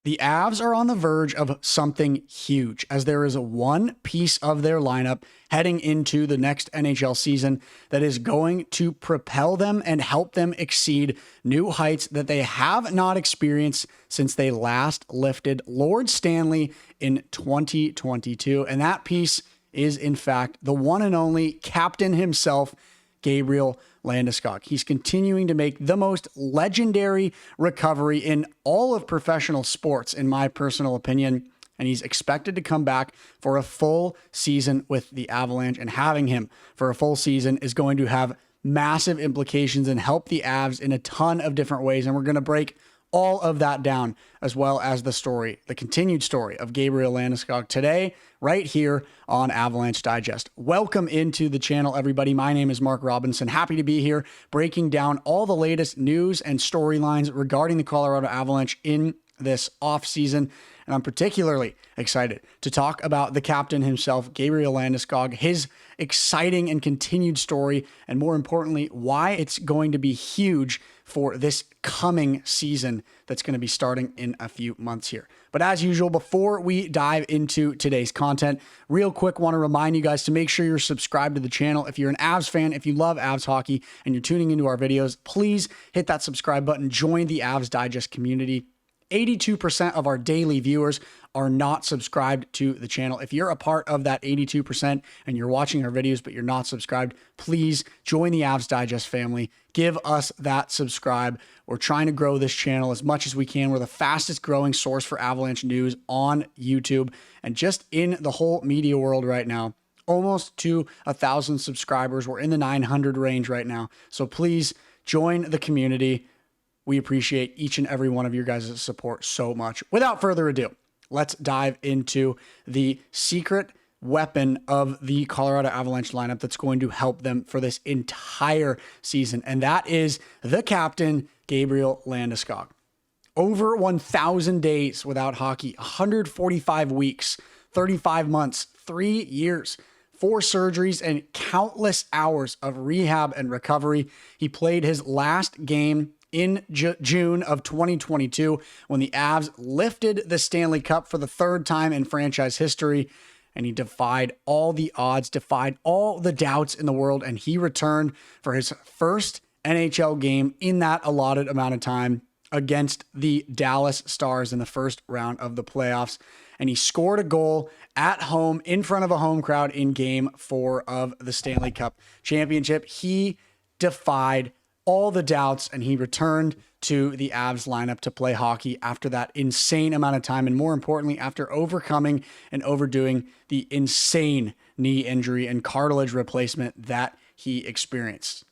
The Avs are on the verge of something huge, as there is one piece of their lineup heading into the next NHL season that is going to propel them and help them exceed new heights that they have not experienced since they last lifted Lord Stanley in 2022. And that piece is, in fact, the one and only captain himself, Gabriel Landeskog. He's continuing to make the most legendary recovery in all of professional sports, in my personal opinion. And he's expected to come back for a full season with the Avalanche. And having him for a full season is going to have massive implications and help the Avs in a ton of different ways. And we're going to break all of that down, as well as the continued story of Gabriel Landeskog today, right here on Avalanche Digest. Welcome into the channel, everybody. My name is Mark Robinson. Happy to be here breaking down all the latest news and storylines regarding the Colorado Avalanche in this offseason. And I'm particularly excited to talk about the captain himself, Gabriel Landeskog, his exciting and continued story, and more importantly, why it's going to be huge for this coming season that's going to be starting in a few months here. But as usual, before we dive into today's content, real quick, want to remind you guys to make sure you're subscribed to the channel. If you're an Avs fan, if you love Avs hockey and you're tuning into our videos, please hit that subscribe button, join the Avs Digest community. 82% of our daily viewers are not subscribed to the channel. If you're a part of that 82% and you're watching our videos but you're not subscribed, please join the Avs Digest family. Give us that subscribe. We're trying to grow this channel as much as we can. We're the fastest growing source for Avalanche news on YouTube and just in the whole media world right now. Almost to 1,000 subscribers. We're in the 900 range right now. So please join the community. We appreciate each and every one of your guys' support so much. Without further ado, let's dive into the secret weapon of the Colorado Avalanche lineup that's going to help them for this entire season, and that is the captain, Gabriel Landeskog. Over 1,000 days without hockey, 145 weeks, 35 months, 3 years, 4 surgeries, and countless hours of rehab and recovery. He played his last game in June of 2022 when the Avs lifted the Stanley Cup for the 3rd time in franchise history, and he defied all the odds, defied all the doubts in the world, and he returned for his first NHL game in that allotted amount of time against the Dallas Stars in the first round of the playoffs, and he scored a goal at home in front of a home crowd in Game 4 of the Stanley Cup Championship. He defied all the doubts, and he returned to the Avs lineup to play hockey after that insane amount of time, and more importantly, after overcoming and overdoing the insane knee injury and cartilage replacement that he experienced.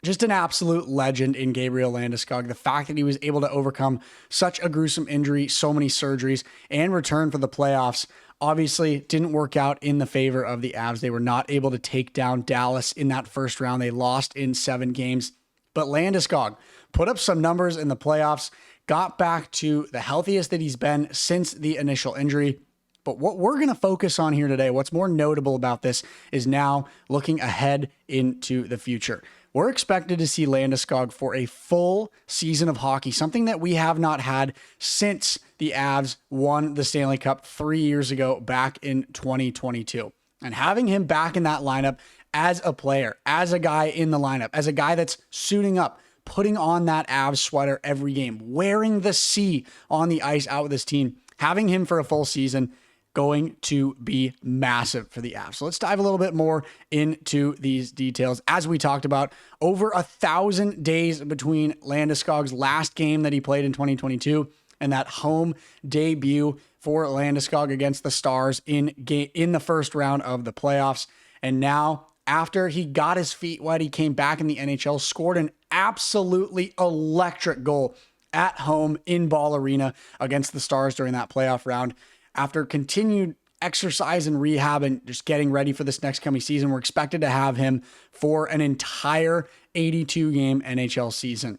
Just an absolute legend in Gabriel Landeskog. The fact that he was able to overcome such a gruesome injury, so many surgeries, and return for the playoffs obviously didn't work out in the favor of the Avs. They were not able to take down Dallas in that first round. They lost in 7 games. But Landeskog put up some numbers in the playoffs, got back to the healthiest that he's been since the initial injury. But what we're going to focus on here today, what's more notable about this, is now looking ahead into the future. We're expected to see Landeskog for a full season of hockey, something that we have not had since the Avs won the Stanley Cup 3 years ago, back in 2022. And having him back in that lineup as a player, as a guy in the lineup, as a guy that's suiting up, putting on that Avs sweater every game, wearing the C on the ice out with his team, having him for a full season, going to be massive for the Avs. So let's dive a little bit more into these details. As we talked about, over 1,000 days between Landeskog's last game that he played in 2022 and that home debut for Landeskog against the Stars in the first round of the playoffs. And now, after he got his feet wet, he came back in the NHL, scored an absolutely electric goal at home in Ball Arena against the Stars during that playoff round. After continued exercise and rehab and just getting ready for this next coming season, we're expected to have him for an entire 82-game NHL season.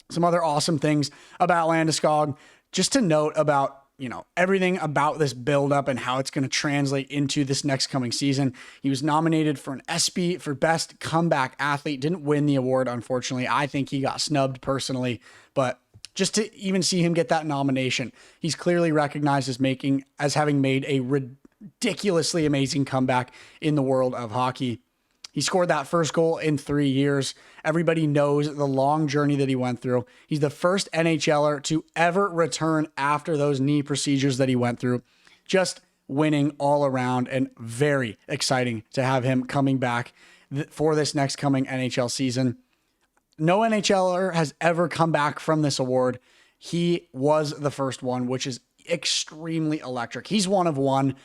Some other awesome things about Landeskog, just to note about, everything about this buildup and how it's going to translate into this next coming season. He was nominated for an ESPY for Best Comeback Athlete. Didn't win the award, unfortunately. I think he got snubbed personally, but just to even see him get that nomination. He's clearly recognized as having made a ridiculously amazing comeback in the world of hockey. He scored that first goal in 3 years. Everybody knows the long journey that he went through. He's the first NHLer to ever return after those knee procedures that he went through. Just winning all around, and very exciting to have him coming back for this next coming NHL season. No NHLer has ever come back from this award. He was the first one, which is extremely electric. He's one of one.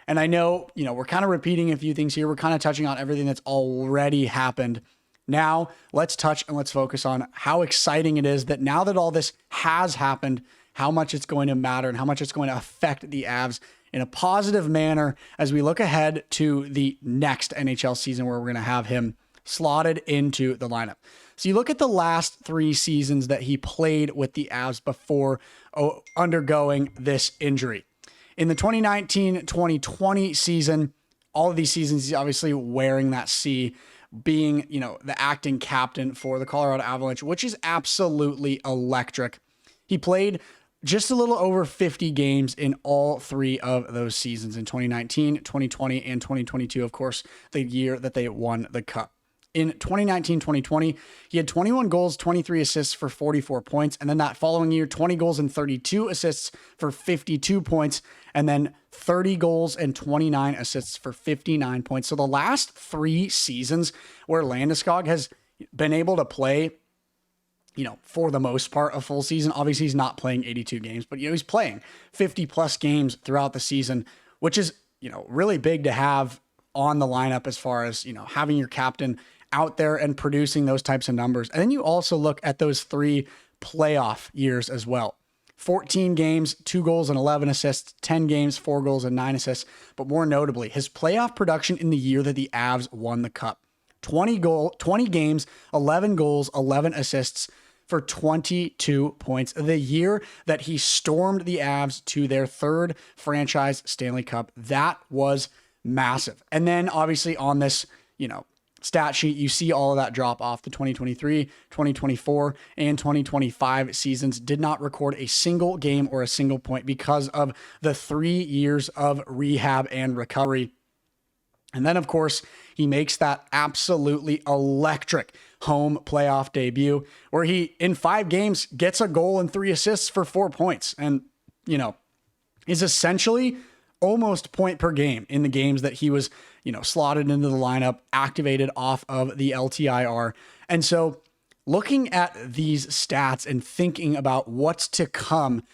And I know, we're kind of repeating a few things here. We're kind of touching on everything that's already happened. Now, let's touch and let's focus on how exciting it is that now that all this has happened, how much it's going to matter and how much it's going to affect the Avs in a positive manner as we look ahead to the next NHL season where we're going to have him slotted into the lineup. So you look at the last 3 seasons that he played with the Avs before undergoing this injury. In the 2019-2020 season, all of these seasons, he's obviously wearing that C, being, the acting captain for the Colorado Avalanche, which is absolutely electric. He played just a little over 50 games in all 3 of those seasons, in 2019, 2020, and 2022, of course, the year that they won the Cup. In 2019-2020, he had 21 goals, 23 assists for 44 points. And then that following year, 20 goals and 32 assists for 52 points. And then 30 goals and 29 assists for 59 points. So the last 3 seasons where Landeskog has been able to play, for the most part, a full season. Obviously, he's not playing 82 games, but, he's playing 50 plus games throughout the season, which is, really big to have on the lineup as far as, having your captain out there and producing those types of numbers. And then you also look at those 3 playoff years as well. 14 games, 2 goals and 11 assists, 10 games, 4 goals and 9 assists. But more notably, his playoff production in the year that the Avs won the Cup. 20 games, 11 goals, 11 assists for 22 points. The year that he stormed the Avs to their 3rd franchise Stanley Cup. That was massive. And then obviously on this, stat sheet, you see all of that drop off. The 2023, 2024, and 2025 seasons did not record a single game or a single point because of the 3 years of rehab and recovery. And then, of course, he makes that absolutely electric home playoff debut where he, in 5 games, gets a goal and 3 assists for 4 points. And, is essentially almost point per game in the games that he was, slotted into the lineup, activated off of the LTIR. And so looking at these stats and thinking about what's to come,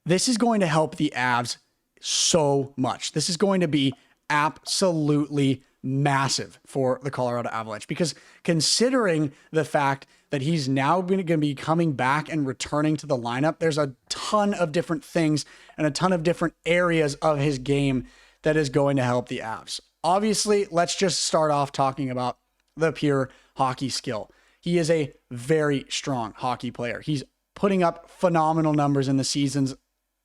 this is going to help the Avs so much. This is going to be absolutely massive for the Colorado Avalanche, because considering the fact that he's now going to be coming back and returning to the lineup, there's a ton of different things and a ton of different areas of his game that is going to help the Avs. Obviously, let's just start off talking about the pure hockey skill. He is a very strong hockey player. He's putting up phenomenal numbers in the seasons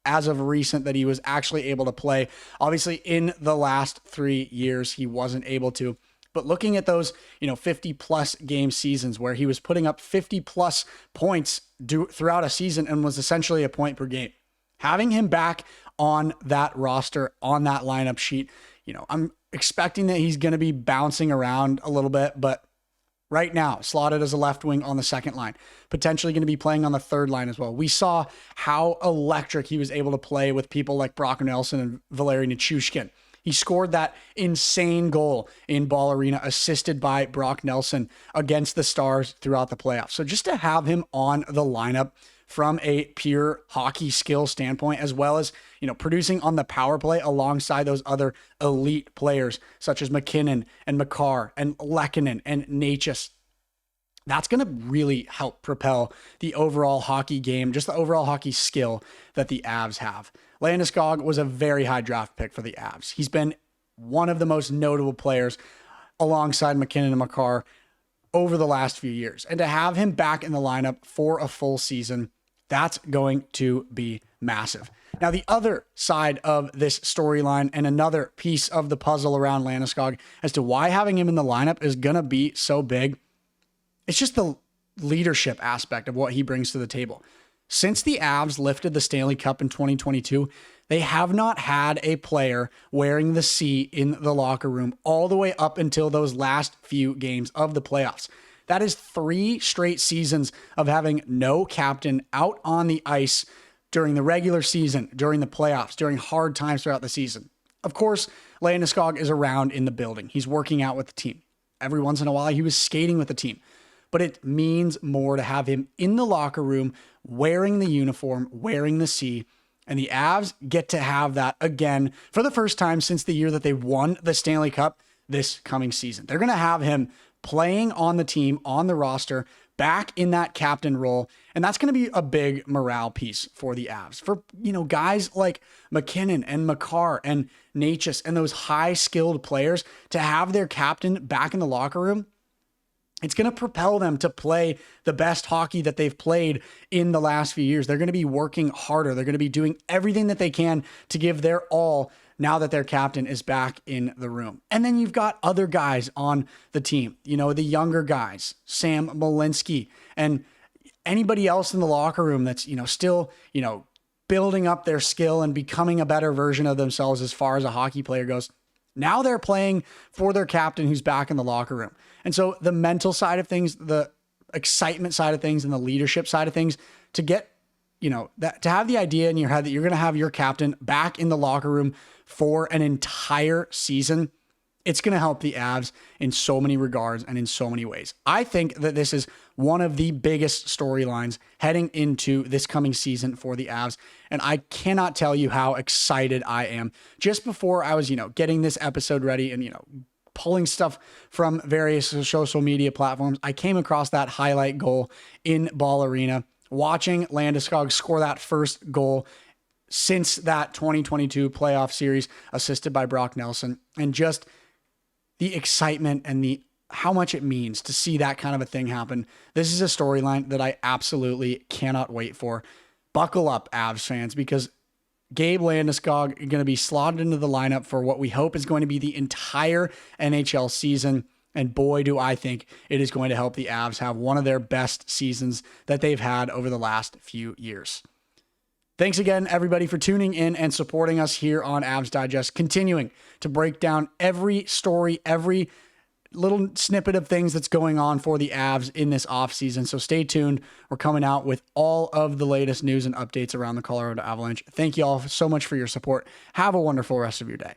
as of recent that he was actually able to play. Obviously, in the last 3 years, he wasn't able to. But looking at those, 50 plus game seasons where he was putting up 50 plus points throughout a season and was essentially a point per game, having him back on that roster, on that lineup sheet, I'm expecting that he's going to be bouncing around a little bit, but right now, slotted as a left wing on the second line, potentially going to be playing on the third line as well. We saw how electric he was able to play with people like Brock Nelson and Valeri Nichushkin. He scored that insane goal in Ball Arena, assisted by Brock Nelson against the Stars throughout the playoffs. So just to have him on the lineup from a pure hockey skill standpoint, as well as, producing on the power play alongside those other elite players such as MacKinnon and Makar and Lehkonen and Necas, that's going to really help propel the overall hockey game, just the overall hockey skill that the Avs have. Landeskog was a very high draft pick for the Avs. He's been one of the most notable players alongside MacKinnon and Makar over the last few years. And to have him back in the lineup for a full season, that's going to be massive. Now, the other side of this storyline and another piece of the puzzle around Landeskog as to why having him in the lineup is going to be so big, it's just the leadership aspect of what he brings to the table. Since the Avs lifted the Stanley Cup in 2022, they have not had a player wearing the C in the locker room all the way up until those last few games of the playoffs. That is 3 straight seasons of having no captain out on the ice during the regular season, during the playoffs, during hard times throughout the season. Of course, Landeskog is around in the building. He's working out with the team. Every once in a while, he was skating with the team. But it means more to have him in the locker room, wearing the uniform, wearing the C. And the Avs get to have that again for the first time since the year that they won the Stanley Cup this coming season. They're going to have him playing on the team, on the roster, back in that captain role. And that's going to be a big morale piece for the Avs. For, guys like MacKinnon and Makar and Necas and those high-skilled players to have their captain back in the locker room, it's going to propel them to play the best hockey that they've played in the last few years. They're going to be working harder. They're going to be doing everything that they can to give their all now that their captain is back in the room. And then you've got other guys on the team, the younger guys, Sam Malinsky, and anybody else in the locker room that's, still, building up their skill and becoming a better version of themselves as far as a hockey player goes. Now they're playing for their captain who's back in the locker room. And so the mental side of things, the excitement side of things, and the leadership side of things, to get, that to have the idea in your head that you're going to have your captain back in the locker room for an entire season, it's going to help the Avs in so many regards and in so many ways. I think that this is one of the biggest storylines heading into this coming season for the Avs. And I cannot tell you how excited I am. Just before I was, getting this episode ready and, pulling stuff from various social media platforms, I came across that highlight goal in Ball Arena, watching Landeskog score that first goal since that 2022 playoff series, assisted by Brock Nelson, and just the excitement and how much it means to see that kind of a thing happen. This is a storyline that I absolutely cannot wait for. Buckle up, Avs fans, because Gabe Landeskog is going to be slotted into the lineup for what we hope is going to be the entire NHL season. And boy, do I think it is going to help the Avs have one of their best seasons that they've had over the last few years. Thanks again, everybody, for tuning in and supporting us here on Avs Digest, continuing to break down every story, every little snippet of things that's going on for the Avs in this offseason. So stay tuned. We're coming out with all of the latest news and updates around the Colorado Avalanche. Thank you all so much for your support. Have a wonderful rest of your day.